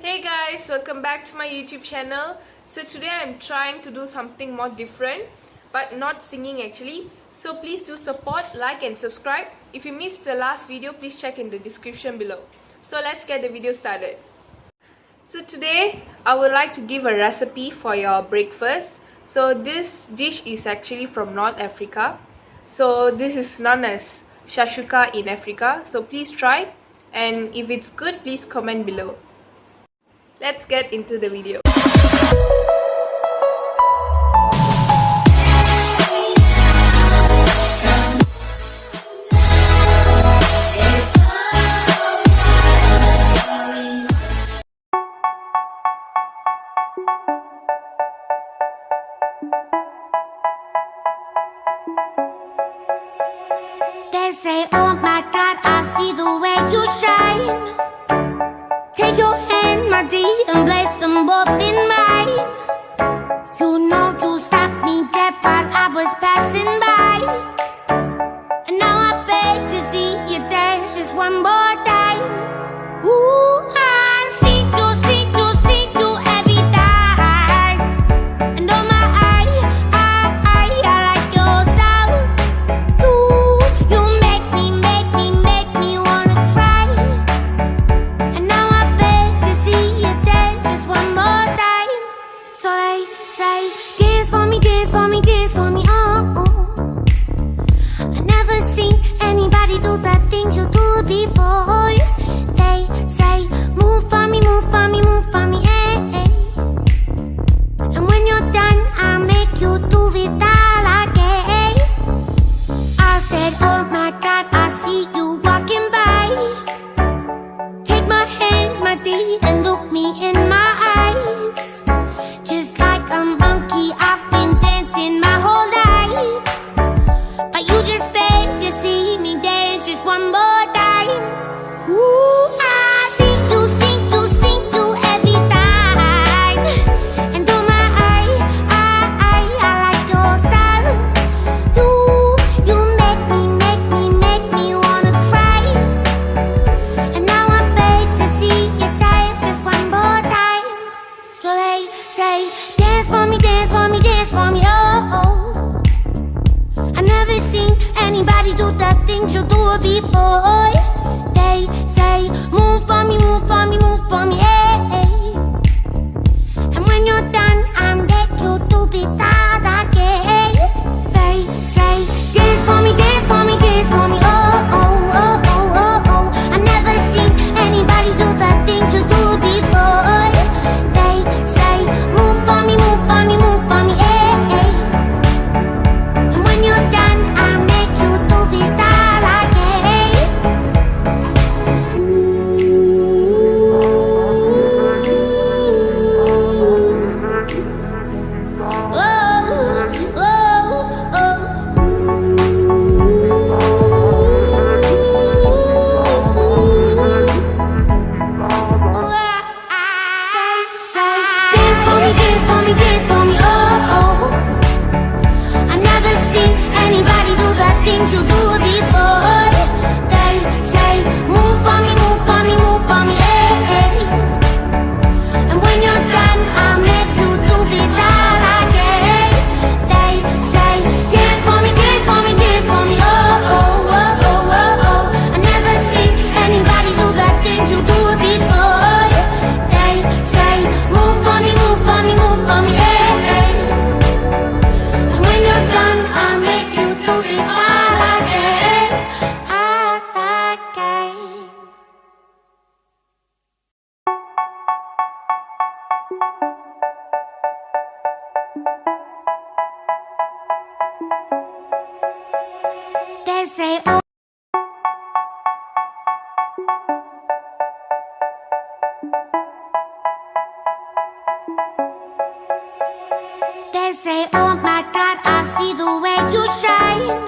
Hey guys, welcome back to my YouTube channel. So today I'm trying to do something more different, but not singing actually. So please do support, like and subscribe. If you missed the last video, please check in the description below. So let's get the video started. So today I would like to give a recipe for your breakfast. So this dish is actually from North Africa. So this is known as Shashuka in Africa. So please try, and if it's good, please comment below. Let's get into the video. They say, oh my God, I see the way you shine. Take your hand, my dear, and place them both in mine. You know you stopped me dead while I was passing by. And now I beg to see you dance just one more time. Ooh, I see you every time. And oh my, I like your style. You make me wanna cry. And now I beg to see you dance just one more time. So they say, dance for me, dance for me, dance for me, oh, oh. I never seen anybody do the things you do before. They say, move for me, move for me, move for me, eh, eh. And when you're done, I'll make you do it all again. I said, oh my God, I see you walking by. Take my hands, my dear, and look me in my eyes. Just like a monkey, I've been dancing my whole life. But you just beg to see me dance just one more time. Ooh, I see you every time. And oh my, I like your style. You make me wanna cry. And now I beg to see you dance just one more time. So they say, dance for me, dance for me, dance for me, oh, oh. I never seen anybody do the things you do before. They say, move for me, move for me, move for me, eh, eh. And when you're done, I'll make you do it all again. They say, dance for me, dance for me, dance for me, oh, oh, oh, oh, oh, oh. I never seen anybody do the things you do before. They say, move for me, move for me, move for me, eh, eh. And when you're done, I'll make you do it all again. You do it before. They say, move for me, move for me, eh, eh. And when you're done, I'll make you do it all again. They say, dance for me, dance for me, dance for me, oh, oh, oh, oh, oh, oh. I never seen anybody do the things you do before. They say, move for me, move for me, move for me, eh, eh. And when you're done, I'll make you do it all. They say, oh. They say, oh my God, I see the way you shine.